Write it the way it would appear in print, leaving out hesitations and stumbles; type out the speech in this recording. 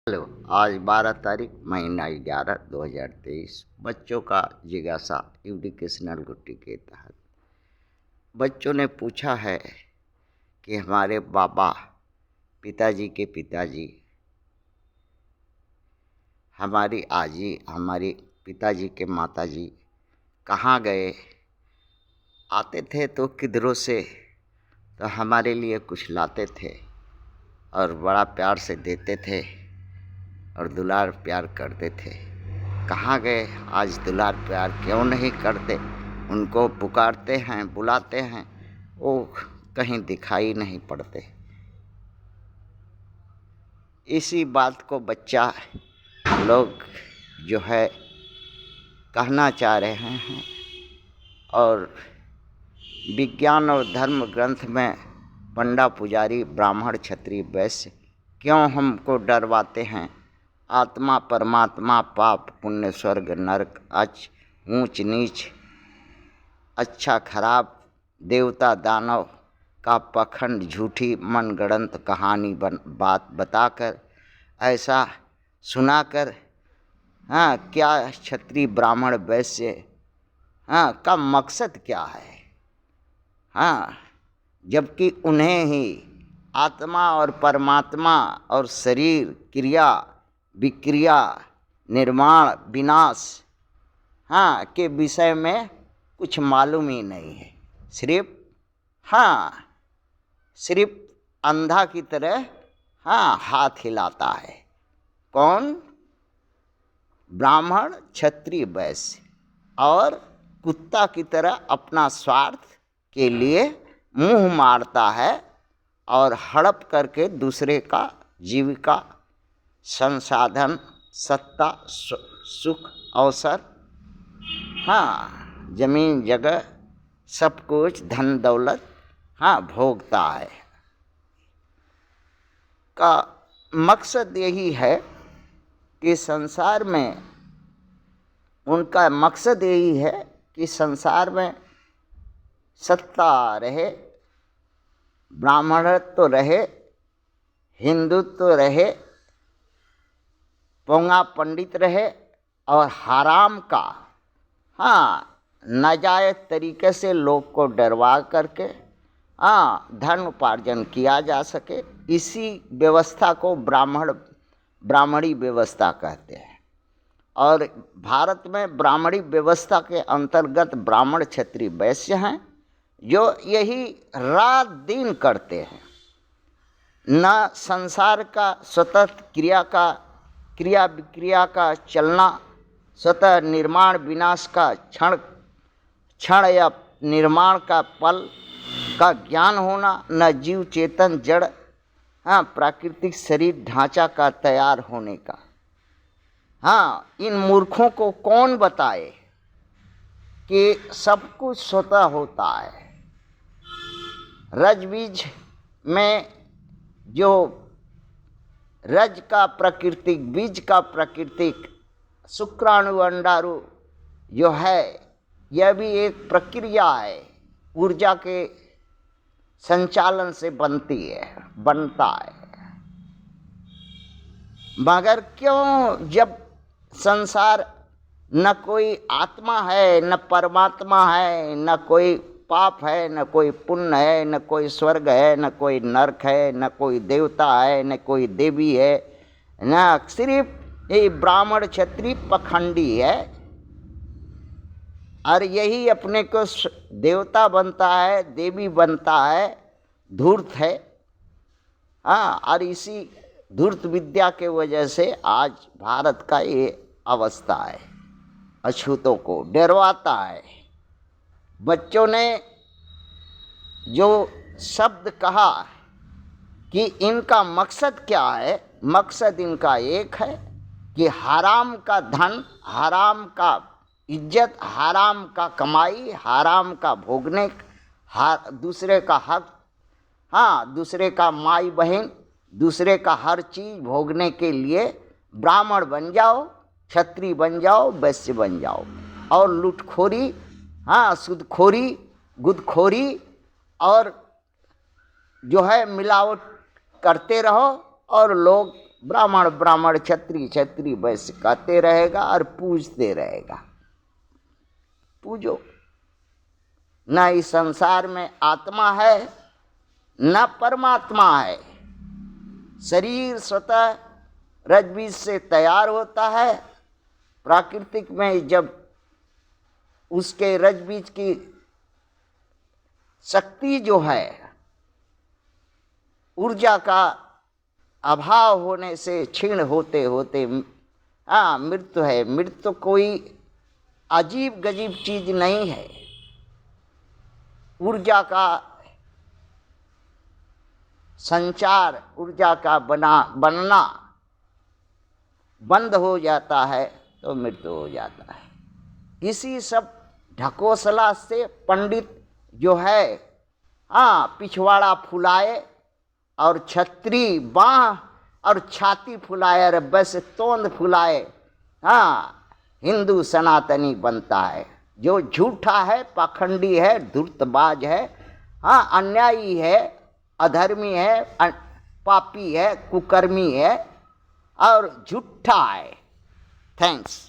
Hello. आज 12 तारीख महीना 11 2023 बच्चों का जिज्ञासा एजुकेशनल गुट्टी के तहत बच्चों ने पूछा है कि हमारे बाबा पिताजी के पिताजी, हमारी आजी, हमारी पिताजी के माताजी कहाँ गए? आते थे तो किधरों से तो हमारे लिए कुछ लाते थे और बड़ा प्यार से देते थे और दुलार प्यार करते थे। कहाँ गए? आज दुलार प्यार क्यों नहीं करते? उनको पुकारते हैं, बुलाते हैं, वो कहीं दिखाई नहीं पड़ते। इसी बात को बच्चा लोग जो है कहना चाह रहे हैं और विज्ञान और धर्म ग्रंथ में पंडा पुजारी ब्राह्मण क्षत्रिय वैश्य क्यों हमको डरवाते हैं? आत्मा परमात्मा, पाप पुण्य, स्वर्ग नरक, ऊंच नीच, अच्छा खराब, देवता दानव का पखंड, झूठी मनगढ़ंत कहानी बात बताकर, ऐसा सुनाकर, क्या क्षत्रिय ब्राह्मण वैश्य का मकसद क्या है? जबकि उन्हें ही आत्मा और परमात्मा और शरीर, क्रिया विक्रिया, निर्माण विनाश के विषय में कुछ मालूम ही नहीं है। सिर्फ अंधा की तरह हाथ हिलाता है। कौन? ब्राह्मण क्षत्रिय वैश्य, और कुत्ता की तरह अपना स्वार्थ के लिए मुंह मारता है और हड़प करके दूसरे का जीविका, संसाधन, सत्ता, सुख, अवसर, जमीन जगह, सब कुछ, धन दौलत भोगता है। का मकसद यही है कि संसार में, उनका मकसद यही है कि संसार में सत्ता रहे, ब्राह्मणत्व रहे, हिंदुत्व रहे, पोंगा पंडित रहे और हराम का नाजायज तरीके से लोग को डरवा करके धन उपार्जन किया जा सके। इसी व्यवस्था को ब्राह्मणी व्यवस्था कहते हैं। और भारत में ब्राह्मणी व्यवस्था के अंतर्गत ब्राह्मण क्षत्रिय वैश्य हैं जो यही रात दिन करते हैं। न संसार का स्वतः क्रिया विक्रिया का चलना, स्वतः निर्माण विनाश का क्षण या निर्माण का पल का ज्ञान होना, न जीव चेतन जड़ प्राकृतिक शरीर ढांचा का तैयार होने का। इन मूर्खों को कौन बताए कि सब कुछ स्वतः होता है। रज बीज में जो रज का प्राकृतिक, बीज का प्राकृतिक, शुक्राणु अंडाणु जो है, यह भी एक प्रक्रिया है, ऊर्जा के संचालन से बनता है। मगर क्यों, जब संसार न कोई आत्मा है, न परमात्मा है, न कोई पाप है, न कोई पुण्य है, न कोई स्वर्ग है, न कोई नरक है, न कोई देवता है, न कोई देवी है, न सिर्फ ये ब्राह्मण क्षत्रिय पखंडी है और यही अपने को देवता बनता है, देवी बनता है, धूर्त है। और इसी धूर्त विद्या के वजह से आज भारत का ये अवस्था है। अछूतों को डरवाता है। बच्चों ने जो शब्द कहा कि इनका मकसद क्या है, मकसद इनका एक है कि हराम का धन, हराम का इज्जत, हराम का कमाई, हराम का भोगने, दूसरे का हक, दूसरे का माई बहन, दूसरे का हर चीज़ भोगने के लिए ब्राह्मण बन जाओ, क्षत्रिय बन जाओ, वैश्य बन जाओ और लूटखोरी, सूदखोरी, गुदखोरी और जो है मिलावट करते रहो और लोग ब्राह्मण ब्राह्मण, क्षत्रिय क्षत्रिय वैश्य कहते रहेगा और पूजते रहेगा। पूजो। न इस संसार में आत्मा है न परमात्मा है। शरीर स्वतः रजबीज से तैयार होता है। प्राकृतिक में जब उसके रजबीज की शक्ति जो है, ऊर्जा का अभाव होने से क्षीण होते होते मृत्यु है। मृत्यु कोई अजीब गजीब चीज नहीं है। ऊर्जा का संचार, ऊर्जा का बनना बंद हो जाता है तो मृत्यु हो जाता है। इसी सब ढकोसला से पंडित जो है पिछवाड़ा फुलाए और छतरी बाह और छाती फुलाए और बस तोंद फुलाए, हिंदू सनातनी बनता है। जो झूठा है, पाखंडी है, धूर्तबाज है, अन्यायी है, अधर्मी है, पापी है, कुकर्मी है और झूठा है। थैंक्स।